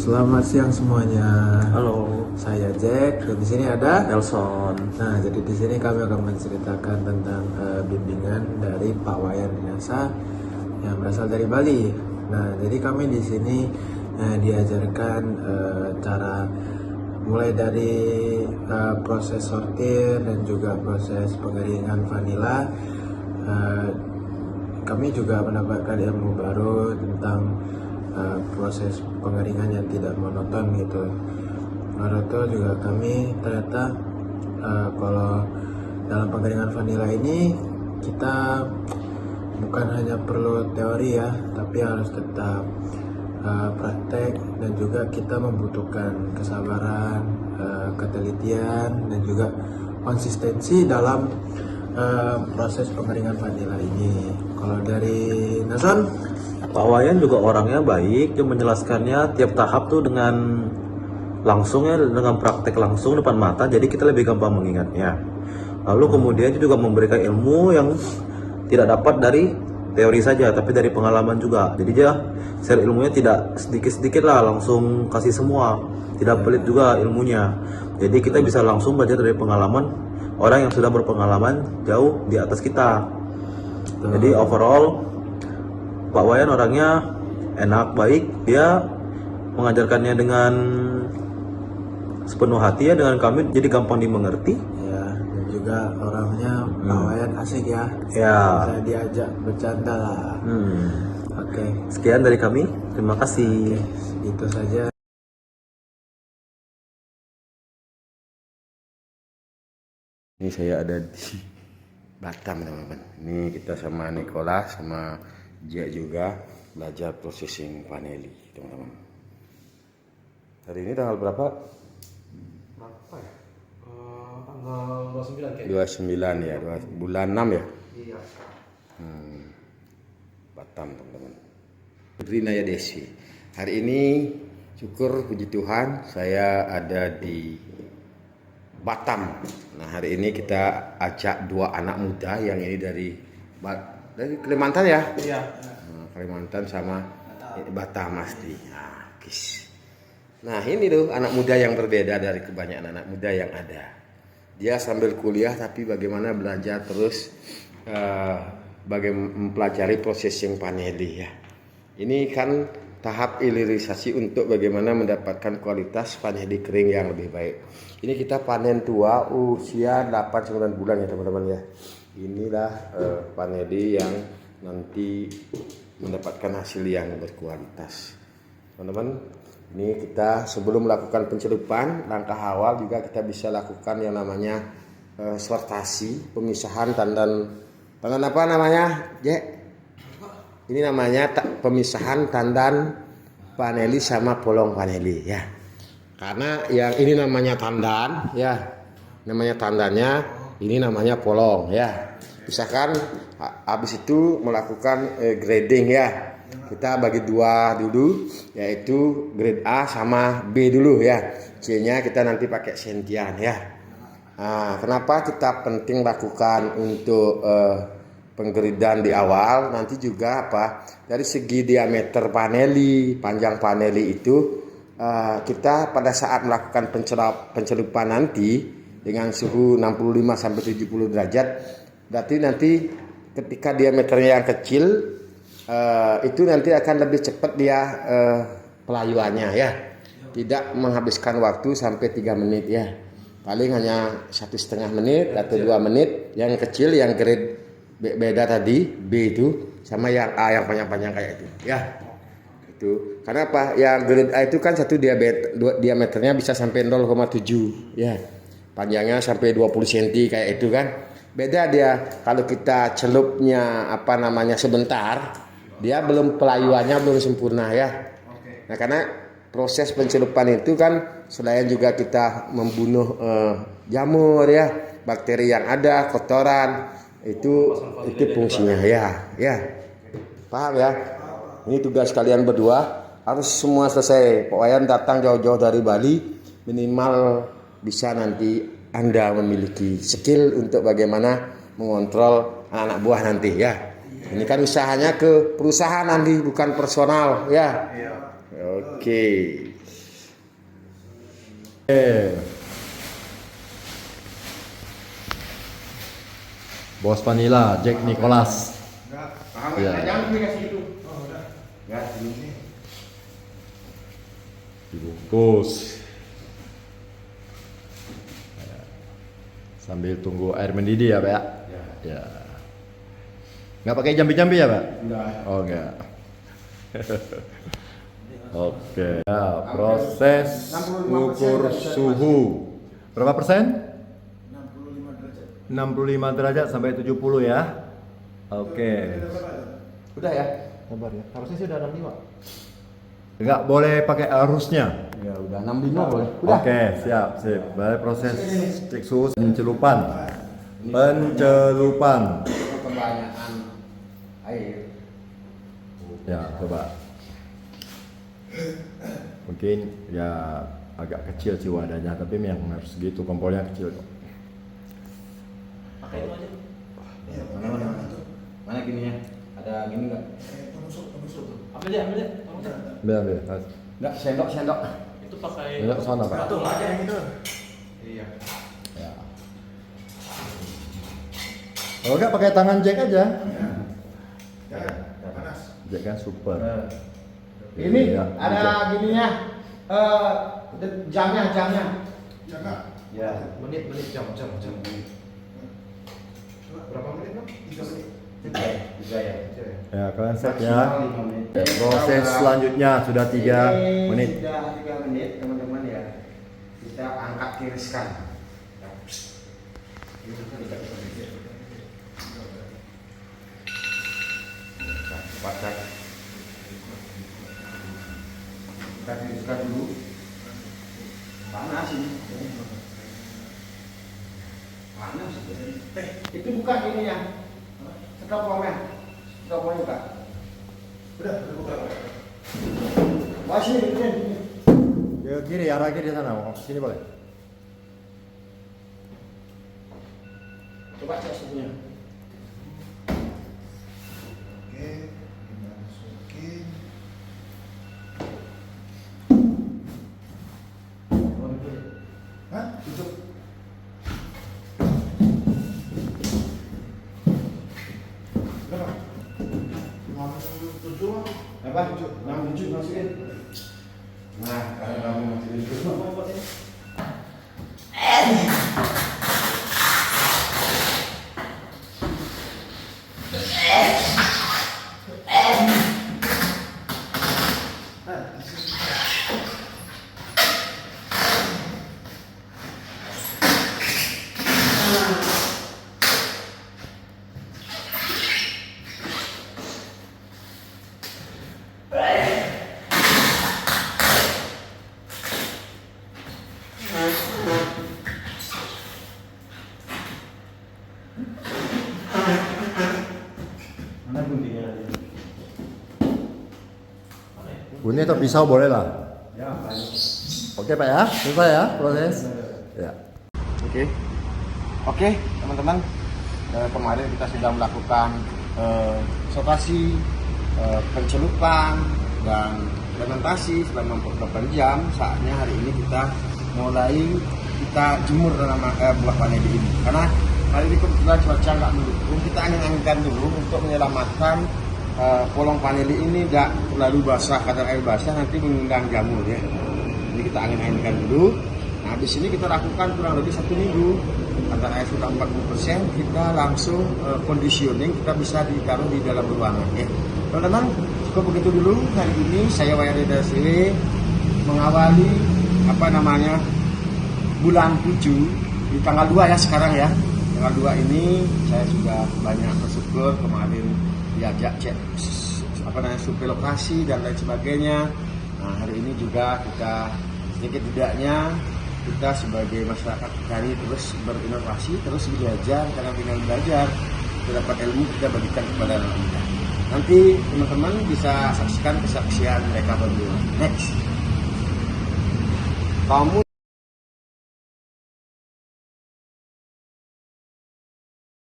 Selamat siang semuanya. Halo, Saya Jack dan di sini ada. Nelson. Nah, jadi di sini kami akan menceritakan tentang bimbingan dari Pak Wayan Dinasa yang berasal dari Bali. Nah, jadi kami di sini diajarkan cara mulai dari proses sortir dan juga proses pengeringan vanila. Kami juga mendapatkan ilmu baru tentang proses pengeringan yang tidak monoton gitu. Lalu juga kami ternyata kalau dalam pengeringan vanila ini kita bukan hanya perlu teori ya, tapi harus tetap praktek, dan juga kita membutuhkan kesabaran, ketelitian, dan juga konsistensi dalam proses pengeringan vanila ini. Kalau dari Nason, Pak Wayan juga orangnya baik, dia menjelaskannya tiap tahap tuh dengan langsung ya, dengan praktek langsung depan mata, jadi kita lebih gampang mengingatnya. Lalu kemudian dia juga memberikan ilmu yang tidak dapat dari teori saja, tapi dari pengalaman juga. Jadi dia share ilmunya tidak sedikit-sedikit lah, langsung kasih semua, tidak pelit juga ilmunya. Jadi kita bisa langsung belajar dari pengalaman orang yang sudah berpengalaman jauh di atas kita. Jadi overall Pak Wayan orangnya enak, baik, dia mengajarkannya dengan sepenuh hati ya, dengan kami jadi gampang dimengerti ya, dan juga orangnya Pak Wayan asik ya. ya. Saya diajak bercanda lah. Oke, Sekian dari kami, terima kasih. itu saja. Ini saya ada di Batam teman-teman. Ini kita sama Nicola sama Jack juga belajar processing vanili teman-teman. Hari ini tanggal berapa? Berapa ya? Tanggal 29 kayaknya. 29 ya, bulan 6 ya. Iya. Batam teman-teman. Putri Naya Desi. Hari ini syukur puji Tuhan saya ada di Batam. Nah, hari ini kita ajak dua anak muda yang ini dari Kalimantan ya. Iya. Nah, Kalimantan sama Batam asli. Nah, nah, ini tuh anak muda yang berbeda dari kebanyakan anak muda yang ada. Dia sambil kuliah tapi bagaimana belajar terus bagaimana mempelajari processing vanili ya. Ini kan tahap ilirisasi untuk bagaimana mendapatkan kualitas vanili kering yang lebih baik. Ini kita panen tua usia 8-9 bulan ya teman-teman ya. Inilah vanili yang nanti mendapatkan hasil yang berkualitas. Teman-teman, ini kita sebelum melakukan pencelupan, langkah awal juga kita bisa lakukan yang namanya sortasi, pemisahan tandan apa namanya, Jack? Ini namanya pemisahan tandan vanili sama polong vanili ya. Karena yang ini namanya tandan ya, namanya tandannya, ini namanya polong ya. Misalkan habis itu melakukan grading ya. Kita bagi dua dulu, yaitu grade A sama B dulu ya. C-nya kita nanti pakai sentian ya. Nah, kenapa kita penting lakukan untuk penggridan di awal? Nanti juga apa? Dari segi diameter paneli, panjang paneli itu kita pada saat melakukan pencelupan nanti dengan suhu 65 sampai 70 derajat, berarti nanti ketika diameternya yang kecil itu nanti akan lebih cepat dia pelayuannya ya. Tidak menghabiskan waktu sampai 3 menit ya. Paling hanya 1,5 menit atau 2 menit. Yang kecil yang grade beda tadi B itu sama yang A yang panjang-panjang kayak itu ya. Itu karena apa? Yang grade A itu kan satu diameternya bisa sampai 0,7 ya. Panjangnya sampai 20 cm kayak itu kan. Beda dia kalau kita celupnya apa namanya sebentar, dia belum pelayuannya belum sempurna ya. Nah, karena proses pencelupan itu kan selain juga kita membunuh jamur ya, bakteri yang ada, kotoran, itu fungsinya ya. Paham ya? Ini tugas kalian berdua, harus semua selesai. Pak Wayan datang jauh-jauh dari Bali, minimal bisa nanti Anda memiliki skill untuk bagaimana mengontrol anak buah nanti ya. Ini kan usahanya ke perusahaan nanti, bukan personal ya. Oke. Bos Vanilla, Jack Nicholas. Ya. Jangan dikasih itu. Ya, ini. Dibungkus. Sambil tunggu air mendidih ya, Pak ya? Ya. Nggak pakai jambi-jambi ya, Pak? Enggak. Oh, enggak. Oke. Ya, proses ukur suhu. Berapa persen? 65 derajat sampai 70 ya. Oke. Udah ya? Sabar ya. Harusnya sih udah 65. Enggak boleh pakai arusnya. Ya udah 65 boleh. Udah. Oke, siap, sip. Baik, proses cek suhu pencelupan. Pencelupan. Kebanyakan air. Ya, coba. Mungkin ya agak kecil sih wadahnya, tapi yang harus segitu, kompolnya kecil kok. Pakai itu aja. Mana gininya? Ada gini enggak? Ambil deh, ambil deh. Ambil. Enggak, sendok. Itu pakai Sendok sana, Pak. patung aja gitu. Iya. Ya. Kalau enggak pakai tangan Jack aja. Jack kan super. Ini Ya, ada bisa. gininya. Jamnya. Ya. Menit jam. Berapa menit bang? 3 menit. Tiga ya. Ya, kalian set ya. Maksimal 5 menit. Ya, proses selanjutnya sudah 3 menit. Sudah 3 menit teman-teman ya. Kita angkat tiriskan. Cepat kan. Kita tiriskan dulu. Panas ini. Panas. Itu bukan ini ya. Stopongnya buka. Udah buka. Wah sini. Ke kiri, arah kiri sana. Sini boleh. Coba cek suhunya. Oke, dimasukin. Hah? Tutup. Berapa? 67. Apa? 67 masukin. Nah, kalau kamu masukin itu. Mana guntingnya? Bunyi atau pisau boleh lah. Ya, banyak. Oke Pak ya, selesai ya proses. Ya. Oke, teman-teman. Kemarin kita sudah melakukan observasi, pencelupan dan fermentasi selama 48 jam. Saatnya hari ini kita mulai jemur dalam buah vanili ini. Karena hari ini kebetulan cuaca nggak mendukung, kita angin-anginkan dulu untuk menyelamatkan polong vanili ini nggak terlalu basah. Kadar air basah nanti mengundang jamur ya. Ini kita angin-anginkan dulu. Nah, di sini kita lakukan kurang lebih 1 minggu. Kadar air sudah 40%, kita langsung conditioning, kita bisa ditaruh di dalam ruangan ya. Teman-teman, cukup begitu dulu hari ini. Saya Wayar DSW mengawali bulan 7 di tanggal 2 ya sekarang ya. Tanggal 2 ini saya sudah banyak bersyukur, kemarin diajak cek survei lokasi dan lain sebagainya. Nah, hari ini juga kita sedikit tidaknya kita sebagai masyarakat petani terus berinovasi, terus belajar, karena dengan belajar kita dapat ilmu, kita bagikan kepada anak muda. Nanti teman-teman bisa saksikan kesaksian mereka berdua. Next, kamu